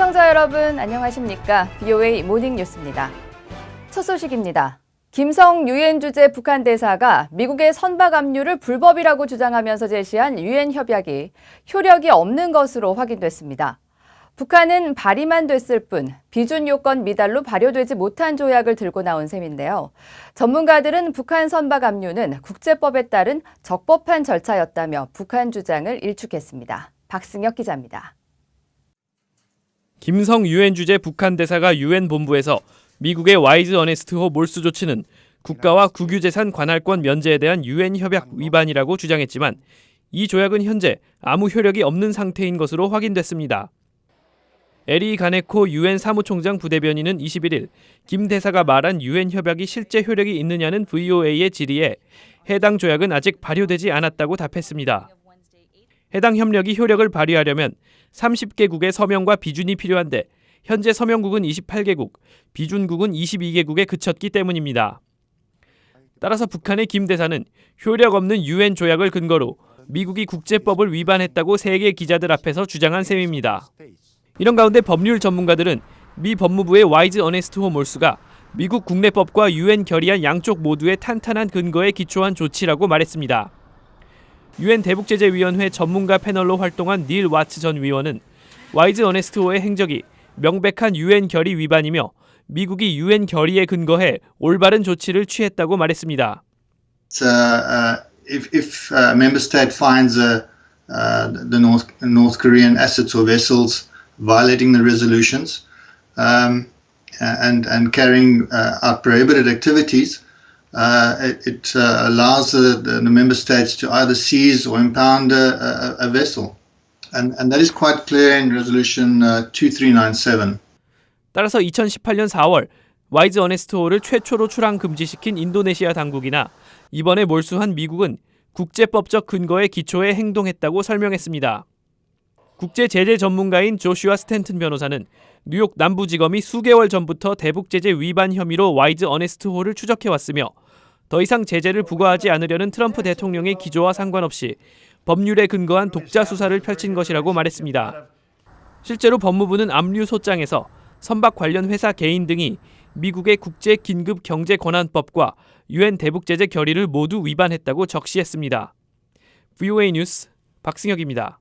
시청자 여러분 안녕하십니까? VOA 모닝 뉴스입니다. 첫 소식입니다. 김성 유엔 주재 북한 대사가 미국의 선박 압류를 불법이라고 주장하면서 제시한 유엔 협약이 효력이 없는 것으로 확인됐습니다. 북한은 발의만 됐을 뿐 비준 요건 미달로 발효되지 못한 조약을 들고 나온 셈인데요. 전문가들은 북한 선박 압류는 국제법에 따른 적법한 절차였다며 북한 주장을 일축했습니다. 박승혁 기자입니다. 김성 유엔 주재 북한 대사가 유엔 본부에서 미국의 와이즈 어네스트호 몰수 조치는 국가와 국유재산 관할권 면제에 대한 유엔 협약 위반이라고 주장했지만 이 조약은 현재 아무 효력이 없는 상태인 것으로 확인됐습니다. 에리 가네코 유엔 사무총장 부대변인은 21일 김 대사가 말한 유엔 협약이 실제 효력이 있느냐는 VOA의 질의에 해당 조약은 아직 발효되지 않았다고 답했습니다. 해당 협력이 효력을 발휘하려면 30개국의 서명과 비준이 필요한데 현재 서명국은 28개국, 비준국은 22개국에 그쳤기 때문입니다. 따라서 북한의 김 대사는 효력 없는 유엔 조약을 근거로 미국이 국제법을 위반했다고 세계 기자들 앞에서 주장한 셈입니다. 이런 가운데 법률 전문가들은 미 법무부의 와이즈 어네스트호 몰수가 미국 국내법과 유엔 결의안 양쪽 모두의 탄탄한 근거에 기초한 조치라고 말했습니다. 유엔 대북제재위원회 전문가 패널로 활동한 닐 와츠 전 위원은 와이즈 어네스트호의 행적이 명백한 유엔 결의 위반이며 미국이 유엔 결의에 근거해 올바른 조치를 취했다고 말했습니다. If a member state finds the North Korean assets or vessels violating the resolutions and carrying out prohibited activities, it allows the member states to either seize or impound a vessel. And that is quite clear in Resolution 2397. 따라서 2018년 4월 와이즈 어네스트호를 최초로 출항 금지시킨 인도네시아 당국이나 이번에 몰수한 미국은 국제법적 근거에 기초해 행동했다고 설명했습니다. 국제제재 전문가인 조슈아 스탠튼 변호사는 뉴욕 남부지검이 수개월 전부터 대북제재 위반 혐의로 와이즈 어네스트호를 추적해왔으며 더 이상 제재를 부과하지 않으려는 트럼프 대통령의 기조와 상관없이 법률에 근거한 독자 수사를 펼친 것이라고 말했습니다. 실제로 법무부는 압류 소장에서 선박 관련 회사 개인 등이 미국의 국제긴급경제권한법과 유엔 대북제재 결의를 모두 위반했다고 적시했습니다. VOA 뉴스 박승혁입니다.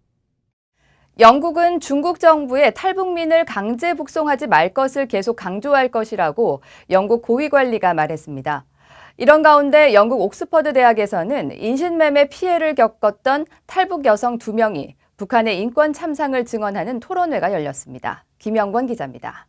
영국은 중국 정부의 탈북민을 강제 북송하지 말 것을 계속 강조할 것이라고 영국 고위관리가 말했습니다. 이런 가운데 영국 옥스퍼드 대학에서는 인신매매 피해를 겪었던 탈북 여성 2명이 북한의 인권 참상을 증언하는 토론회가 열렸습니다. 김영권 기자입니다.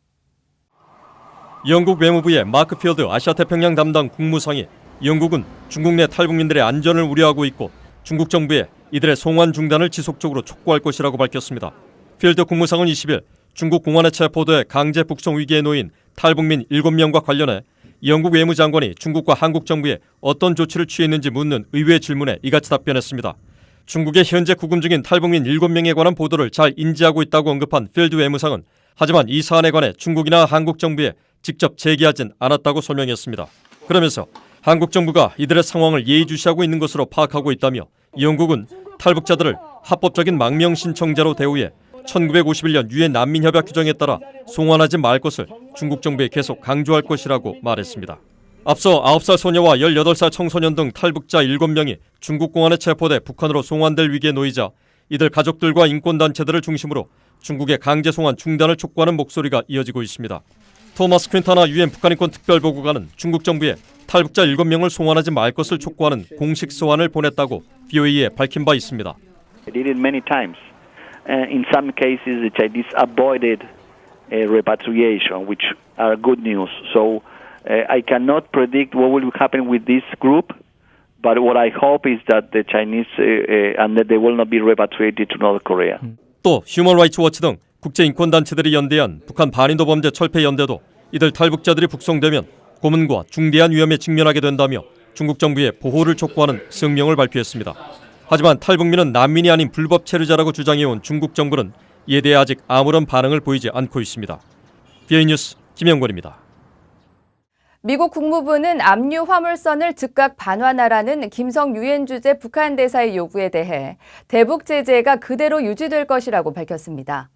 영국 외무부의 마크 필드 아시아태평양 담당 국무상이 영국은 중국 내 탈북민들의 안전을 우려하고 있고 중국 정부에 이들의 송환 중단을 지속적으로 촉구할 것이라고 밝혔습니다. 필드 국무상은 20일 중국 공안의 체포돼 강제 북송 위기에 놓인 탈북민 7명과 관련해 영국 외무장관이 중국과 한국 정부에 어떤 조치를 취했는지 묻는 의외의 질문에 이같이 답변했습니다. 중국의 현재 구금 중인 탈북민 7명에 관한 보도를 잘 인지하고 있다고 언급한 필드 외무상은 하지만 이 사안에 관해 중국이나 한국 정부에 직접 제기하진 않았다고 설명했습니다. 그러면서 한국 정부가 이들의 상황을 예의주시하고 있는 것으로 파악하고 있다며 영국은 탈북자들을 합법적인 망명 신청자로 대우해 1951년 유엔 난민협약 규정에 따라 송환하지 말 것을 중국 정부에 계속 강조할 것이라고 말했습니다. 앞서 9살 소녀와 18살 청소년 등 탈북자 7명이 중국 공안에 체포돼 북한으로 송환될 위기에 놓이자 이들 가족들과 인권단체들을 중심으로 중국의 강제 송환 중단을 촉구하는 목소리가 이어지고 있습니다. 토마스 퀸타나 유엔 북한인권 특별보고관은 중국 정부에 탈북자 7명을 송환하지 말 것을 촉구하는 공식 소환을 보냈다고 VOA에 밝힌 바 있습니다. They did it many times. In some cases, the Chinese avoided repatriation, which are good news. So I cannot predict what will happen with this group, but what I hope is that the Chinese and that they will not be repatriated to North Korea. 또 휴먼 라이츠 워치 등 국제 인권단체들이 연대한 북한 반인도 범죄 철폐 연대도 이들 탈북자들이 북송되면 고문과 중대한 위험에 직면하게 된다며 중국 정부의 보호를 촉구하는 성명을 발표했습니다. 하지만 탈북민은 난민이 아닌 불법 체류자라고 주장해온 중국 정부는 이에 대해 아직 아무런 반응을 보이지 않고 있습니다. VOA 뉴스 김영권입니다. 미국 국무부는 압류 화물선을 즉각 반환하라는 김성 유엔 주재 북한 대사의 요구에 대해 대북 제재가 그대로 유지될 것이라고 밝혔습니다.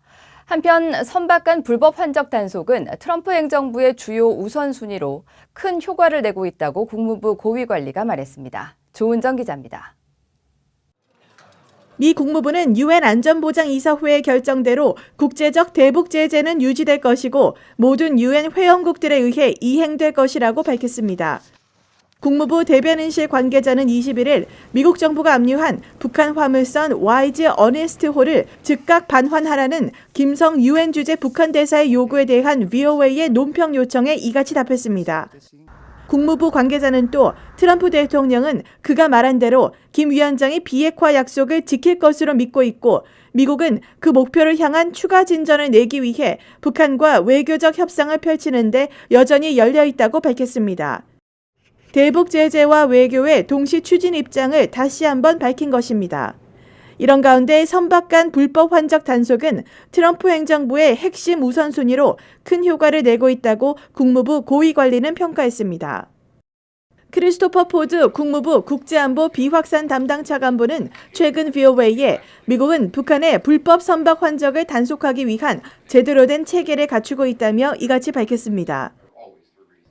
한편 선박 간 불법 환적 단속은 트럼프 행정부의 주요 우선순위로 큰 효과를 내고 있다고 국무부 고위관리가 말했습니다. 조은정 기자입니다. 미 국무부는 유엔 안전보장이사회의 결정대로 국제적 대북 제재는 유지될 것이고 모든 유엔 회원국들에 의해 이행될 것이라고 밝혔습니다. 국무부 대변인실 관계자는 21일 미국 정부가 압류한 북한 화물선 와이즈 어네스트호를 즉각 반환하라는 김성 유엔 주재 북한 대사의 요구에 대한 VOA의 논평 요청에 이같이 답했습니다. 국무부 관계자는 또 트럼프 대통령은 그가 말한 대로 김 위원장의 비핵화 약속을 지킬 것으로 믿고 있고 미국은 그 목표를 향한 추가 진전을 내기 위해 북한과 외교적 협상을 펼치는 데 여전히 열려 있다고 밝혔습니다. 대북 제재와 외교의 동시 추진 입장을 다시 한번 밝힌 것입니다. 이런 가운데 선박 간 불법 환적 단속은 트럼프 행정부의 핵심 우선순위로 큰 효과를 내고 있다고 국무부 고위관리는 평가했습니다. 크리스토퍼 포드 국무부 국제안보 비확산 담당 차관보는 최근 VOA에 미국은 북한의 불법 선박 환적을 단속하기 위한 제대로 된 체계를 갖추고 있다며 이같이 밝혔습니다.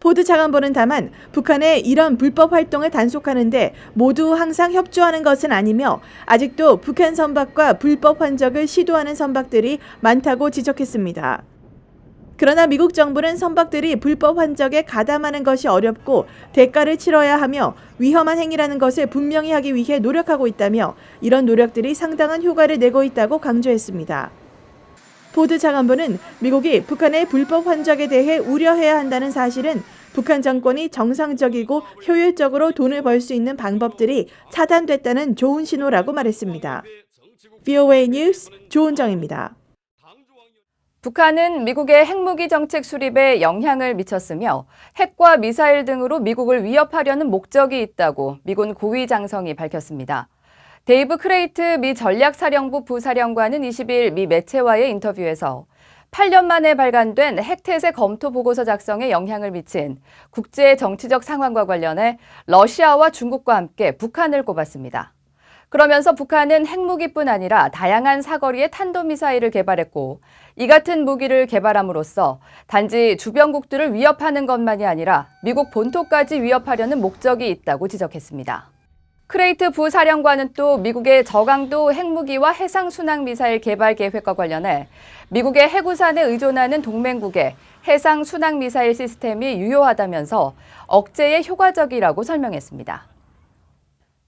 포드 차관보는 다만 북한의 이런 불법 활동을 단속하는데 모두 항상 협조하는 것은 아니며 아직도 북한 선박과 불법 환적을 시도하는 선박들이 많다고 지적했습니다. 그러나 미국 정부는 선박들이 불법 환적에 가담하는 것이 어렵고 대가를 치러야 하며 위험한 행위라는 것을 분명히 하기 위해 노력하고 있다며 이런 노력들이 상당한 효과를 내고 있다고 강조했습니다. 포드 차관보는 미국이 북한의 불법 환적에 대해 우려해야 한다는 사실은 북한 정권이 정상적이고 효율적으로 돈을 벌 수 있는 방법들이 차단됐다는 좋은 신호라고 말했습니다. VOA 뉴스 조은정입니다. 북한은 미국의 핵무기 정책 수립에 영향을 미쳤으며 핵과 미사일 등으로 미국을 위협하려는 목적이 있다고 미군 고위 장성이 밝혔습니다. 데이브 크레이트 미 전략사령부 부사령관은 20일 미 매체와의 인터뷰에서 8년 만에 발간된 핵태세 검토 보고서 작성에 영향을 미친 국제 정치적 상황과 관련해 러시아와 중국과 함께 북한을 꼽았습니다. 그러면서 북한은 핵무기뿐 아니라 다양한 사거리의 탄도미사일을 개발했고 이 같은 무기를 개발함으로써 단지 주변국들을 위협하는 것만이 아니라 미국 본토까지 위협하려는 목적이 있다고 지적했습니다. 크레이트 부사령관은 또 미국의 저강도 핵무기와 해상순항미사일 개발 계획과 관련해 미국의 해구산에 의존하는 동맹국의 해상순항미사일 시스템이 유효하다면서 억제에 효과적이라고 설명했습니다.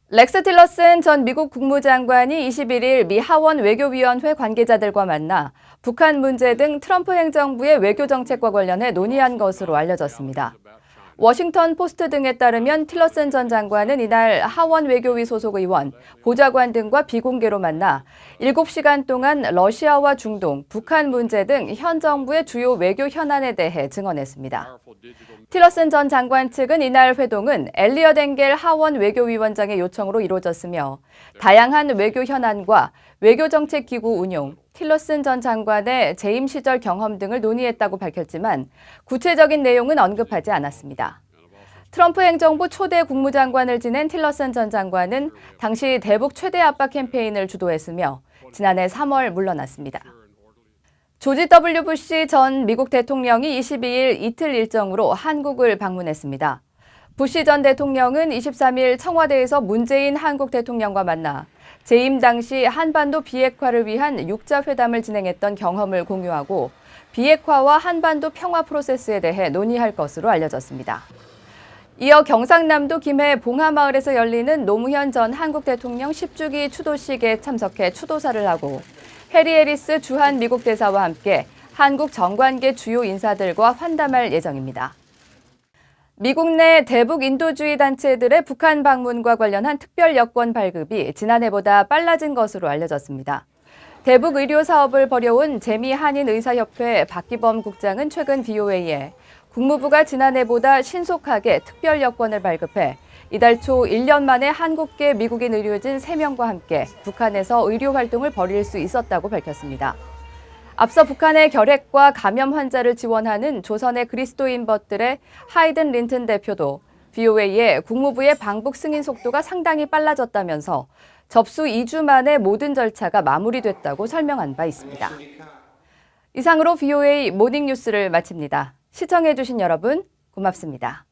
렉스 틸러슨 전 미국 국무장관이 21일 미 하원 외교위원회 관계자들과 만나 북한 문제 등 트럼프 행정부의 외교 정책과 관련해 논의한 것으로 알려졌습니다. 워싱턴 포스트 등에 따르면 틸러슨 전 장관은 이날 하원 외교위 소속 의원, 보좌관 등과 비공개로 만나 7시간 동안 러시아와 중동, 북한 문제 등 현 정부의 주요 외교 현안에 대해 증언했습니다. 틸러슨 전 장관 측은 이날 회동은 엘리엇 엥겔 하원 외교위원장의 요청으로 이루어졌으며 다양한 외교 현안과 외교정책기구 운용, 틸러슨 전 장관의 재임 시절 경험 등을 논의했다고 밝혔지만 구체적인 내용은 언급하지 않았습니다. 트럼프 행정부 초대 국무장관을 지낸 틸러슨 전 장관은 당시 대북 최대 압박 캠페인을 주도했으며 지난해 3월 물러났습니다. 조지 W. 부시 전 미국 대통령이 22일 이틀 일정으로 한국을 방문했습니다. 부시 전 대통령은 23일 청와대에서 문재인 한국 대통령과 만나 재임 당시 한반도 비핵화를 위한 육자회담을 진행했던 경험을 공유하고 비핵화와 한반도 평화 프로세스에 대해 논의할 것으로 알려졌습니다. 이어 경상남도 김해 봉하마을에서 열리는 노무현 전 한국 대통령 10주기 추도식에 참석해 추도사를 하고 해리 해리스 주한 미국 대사와 함께 한국 정관계 주요 인사들과 환담할 예정입니다. 미국 내 대북 인도주의 단체들의 북한 방문과 관련한 특별 여권 발급이 지난해보다 빨라진 것으로 알려졌습니다. 대북 의료 사업을 벌여온 재미한인의사협회 박기범 국장은 최근 VOA에 국무부가 지난해보다 신속하게 특별 여권을 발급해 이달 초 1년 만에 한국계 미국인 의료진 3명과 함께 북한에서 의료 활동을 벌일 수 있었다고 밝혔습니다. 앞서 북한의 결핵과 감염 환자를 지원하는 조선의 그리스도인 벗들의 하이든 린튼 대표도 VOA에 국무부의 방북 승인 속도가 상당히 빨라졌다면서 접수 2주 만에 모든 절차가 마무리됐다고 설명한 바 있습니다. 이상으로 VOA 모닝 뉴스를 마칩니다. 시청해주신 여러분 고맙습니다.